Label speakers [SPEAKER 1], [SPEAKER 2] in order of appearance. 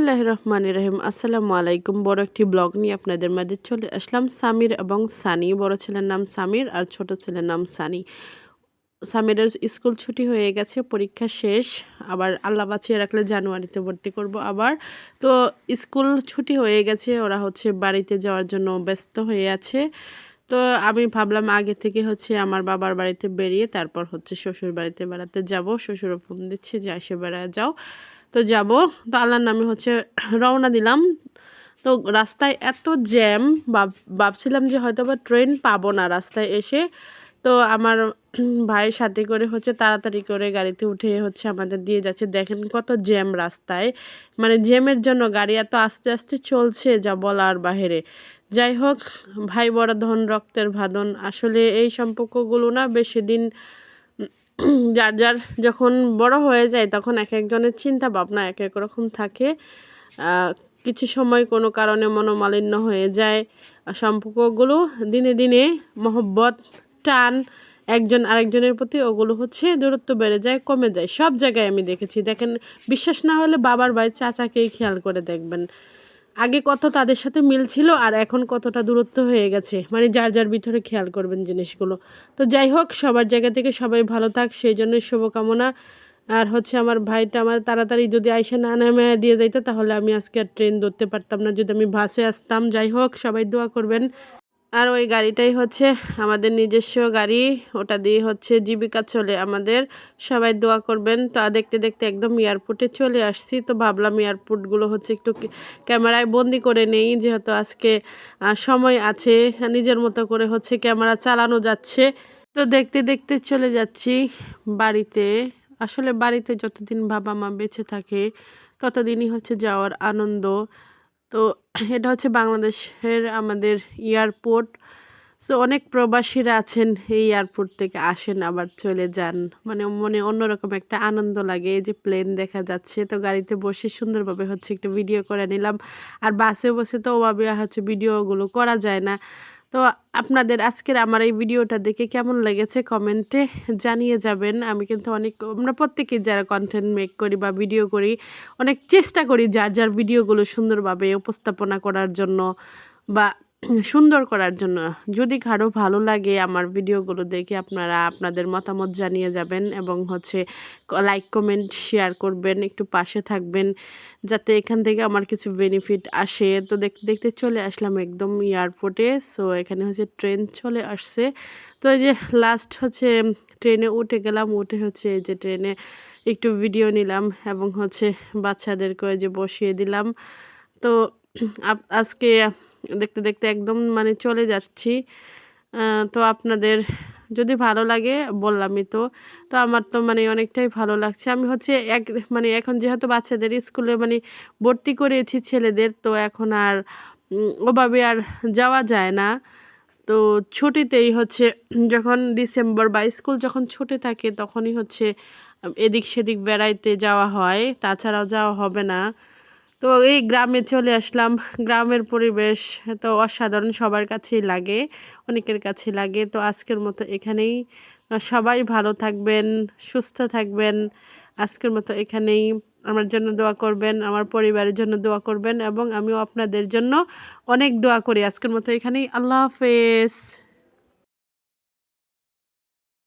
[SPEAKER 1] বিসমিল্লাহির রহমানির রহিম। আসসালামু আলাইকুম। বড় একটি ব্লগ নিয়ে আপনাদের মাঝে চলে আসলাম। সামির এবং সানি, বড় ছেলের নাম সামির আর ছোট ছেলের নাম সানি। সামিরের স্কুল ছুটি হয়ে গেছে, পরীক্ষা শেষ। আবার আল্লাহ বাঁচিয়ে রাখলে জানুয়ারিতে ভর্তি করব আবার। তো স্কুল ছুটি হয়ে গেছে, ওরা বাড়িতে যাওয়ার জন্য ব্যস্ত হয়ে আছে। তো আমি ভাবলাম আগে থেকে আমার বাবার বাড়িতে বেরিয়ে তারপর শ্বশুর বাড়িতে বেড়াতে যাব। শ্বশুরও ফোন দিচ্ছে যে এসে বেড়ায় যাও। তো যাব, তো আল্লাহর নামে রওনা দিলাম। তো রাস্তায় এত জ্যাম, ভাবছিলাম যে হয়তো বা ট্রেন পাবো না রাস্তায় এসে। তো আমার ভাইয়ের সাথে করে তাড়াতাড়ি করে গাড়িতে উঠে আমাদের দিয়ে যাচ্ছে। দেখেন কত জ্যাম রাস্তায়, মানে জ্যামের জন্য গাড়ি এত আস্তে আস্তে চলছে যা বলার বাহিরে। যাই হোক, ভাই বড় রক্তের বাঁধন। আসলে এই সম্পর্কগুলো না বেশি দিন, যার যার যখন বড় হয়ে যায় তখন এক একজনের চিন্তা ভাবনা এক এক রকম থাকে। কিছু সময় কোনো কারণে মনোমালিন্য হয়ে যায়। সম্পর্কগুলো দিনে দিনে মহব্বত, টান একজন আরেকজনের প্রতি ওগুলো দূরত্ব বেড়ে যায়, কমে যায়। সব জায়গায় আমি দেখেছি। দেখেন, বিশ্বাস না হলে বাবার ভাই চাচাকেই খেয়াল করে দেখবেন। আগে কত তাদের সাথে মিল ছিল আর এখন কতটা দূরত্ব হয়ে গেছে, মানে যার যার ভিতরে খেয়াল করবেন জিনিসগুলো। তো যাই হোক, সবার জায়গা থেকে সবাই ভালো থাক, সেই জন্যই শুভকামনা। আর আমার ভাইটা আমার তাড়াতাড়ি যদি আইসা না নামে দিয়ে যাইতো তাহলে আমি আজকে আর ট্রেন ধরতে পারতাম না, যদি আমি বাসে আসতাম। যাই হোক, সবাই দোয়া করবেন। আর ওই গাড়িটাই আমাদের নিজস্ব গাড়ি, ওটা দিয়ে জীবিকা চলে আমাদের। সবাই দোয়া করবেন। তো দেখতে দেখতে একদম এয়ারপোর্টে চলে আসছি। তো ভাবলাম এয়ারপোর্টগুলো একটু ক্যামেরায় বন্দি করে নেই, যেহেতু আজকে সময় আছে, নিজের মতো করে ক্যামেরা চালানো যাচ্ছে। তো দেখতে দেখতে চলে যাচ্ছি বাড়িতে। আসলে বাড়িতে যতদিন বাবা মা বেঁচে থাকে ততদিনই যাওয়ার আনন্দ। তো এটা বাংলাদেশের আমাদের এয়ারপোর্ট। সো অনেক প্রবাসীরা আছেন, এই এয়ারপোর্ট থেকে আসেন আবার চলে যান, মানে মনে অন্যরকম একটা আনন্দ লাগে। এই যে প্লেন দেখা যাচ্ছে, তো গাড়িতে বসে সুন্দরভাবে একটু ভিডিও করে নিলাম। আর বাসে বসে তো ওভাবে ভিডিওগুলো করা যায় না। তো আপনাদের আজকের আমার এই ভিডিওটা দেখে কেমন লেগেছে কমেন্টে জানিয়ে যাবেন। আমি কিন্তু আমরা প্রত্যেকেই যারা কন্টেন্ট মেক করি বা ভিডিও করি, অনেক চেষ্টা করি যার যার ভিডিওগুলো সুন্দরভাবে উপস্থাপনা করার জন্য বা সুন্দর করার জন্য। যদি কারো ভালো লাগে আমার ভিডিওগুলো দেখে, আপনারা আপনাদের মতামত জানিয়ে যাবেন এবং লাইক কমেন্ট শেয়ার করবেন, একটু পাশে থাকবেন যাতে এখান থেকে আমার কিছু বেনিফিট আসে। তো দেখতে দেখতে চলে আসলাম একদম এয়ারপোর্টে। সো এখানে ট্রেন চলে আসছে। তো এই যে লাস্ট ট্রেনে উঠে গেলাম, উঠে এই যে ট্রেনে একটু ভিডিও নিলাম এবং বাচ্চাদেরকে যে বসিয়ে দিলাম। তো আজকে দেখতে দেখতে একদম মানে চলে যাচ্ছি। তো আপনাদের যদি ভালো লাগে বললামই তো। তো আমার তো মানে অনেকটাই ভালো লাগছে। আমি মানে এখন যেহেতু বাচ্চাদের স্কুলে মানে ভর্তি করেছি ছেলেদের, তো এখন আর ওভাবে আর যাওয়া যায় না। তো ছুটিতেই যখন ডিসেম্বর বা স্কুল যখন ছুটি থাকে তখনই এদিক সেদিক বেড়াইতে যাওয়া হয়, তাছাড়াও যাওয়া হবে না। তো এই গ্রামে চলে আসলাম। গ্রামের পরিবেশ তো অসাধারণ, সবার কাছেই লাগে, অনেকের কাছে লাগে। তো আজকের মতো এখানেই, সবাই ভালো থাকবেন, সুস্থ থাকবেন। আজকের মতো এখানেই। আমার জন্য দোয়া করবেন, আমার পরিবারের জন্য দোয়া করবেন এবং আমিও আপনাদের জন্য অনেক দোয়া করি। আজকের মতো এখানেই। আল্লাহ হাফেজ।